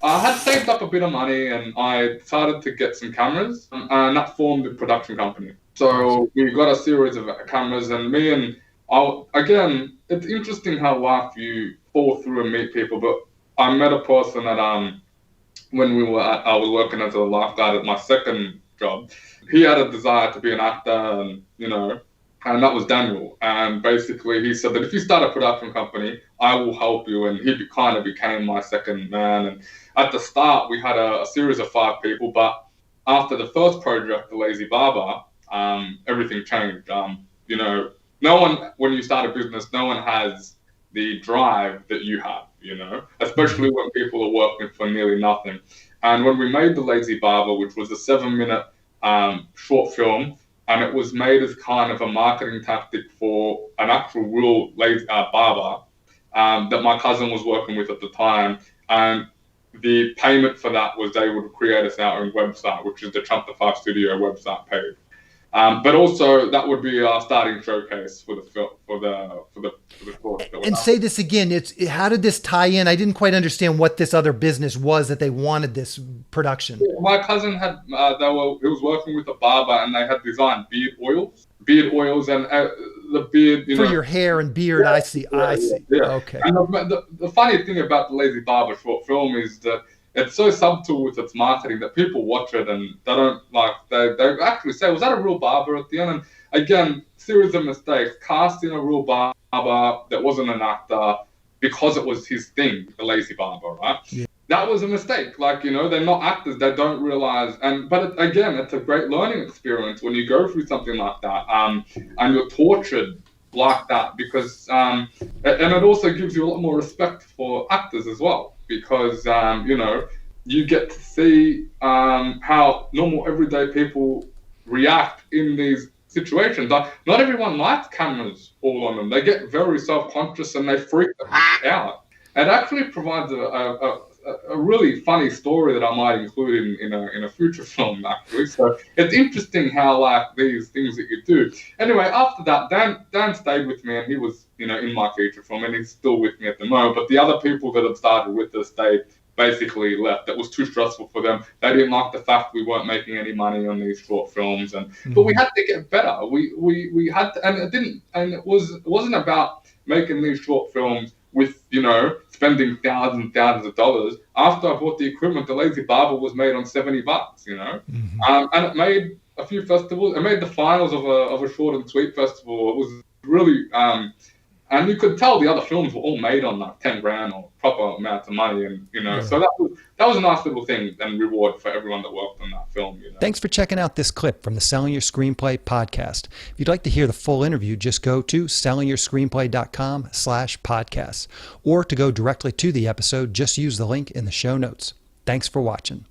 I had saved up a bit of money and I decided to get some cameras, and that formed the production company. Gotcha. So we got a series of cameras, and me and again, it's interesting how life you fall through and meet people. But I met a person that when I was working as a lifeguard at my second job. He had a desire to be an actor, and and that was Daniel. And basically, he said that if you start a production company, I will help you. And kind of became my second man. And at the start, we had a series of 5 people, but after the first project, The Lazy Barber, everything changed. No one, when you start a business, no one has the drive that you have, especially when people are working for nearly nothing. And when we made The Lazy Barber, which was a 7-minute short film, and it was made as kind of a marketing tactic for an actual real lazy barber that my cousin was working with at the time. And the payment for that was they would create us our own website, which is the Trump the Five Studio website page. But also that would be our starting showcase for the film, for the course. And say this again. How did this tie in? I didn't quite understand what this other business was that they wanted this production. Yeah, my cousin had he was working with a barber, and they had designed beard oils, and the beard for your hair and beard. Yeah, I see. yeah. Okay. And the funny thing about the Lazy Barber short film is that it's so subtle with its marketing that people watch it and they don't they actually say, was that a real barber at the end? And again, series of mistakes, casting a real barber that wasn't an actor because it was his thing, the Lazy Barber, right? Yeah. That was a mistake. They're not actors, they don't realize. Again, it's a great learning experience when you go through something like that, and you're tortured like that, because and it also gives you a lot more respect for actors as well, because you get to see how normal everyday people react in these situations. Like, not everyone likes cameras all on them. They get very self-conscious and they freak the fuck out. It actually provides a really funny story that I might include in a future film, actually. So it's interesting how these things that you do. Anyway, after that, Dan stayed with me, and he was in my feature film, and he's still with me at the moment. But the other people that had started with us, they basically left. It was too stressful for them. They didn't like the fact we weren't making any money on these short films, but we had to get better. We had to, it wasn't about making these short films with spending thousands of dollars. After I bought the equipment, The Lazy Barber was made on $70, and it made a few festivals. It made the finals of a short and sweet festival. It was really and you could tell the other films were all made on like 10 grand or proper amounts of money, and so that was a nice little thing and reward for everyone that worked on that film. Thanks for checking out this clip from the Selling Your Screenplay podcast. If you'd like to hear the full interview, just go to sellingyourscreenplay.com/podcasts, or to go directly to the episode, just use the link in the show notes. Thanks for watching.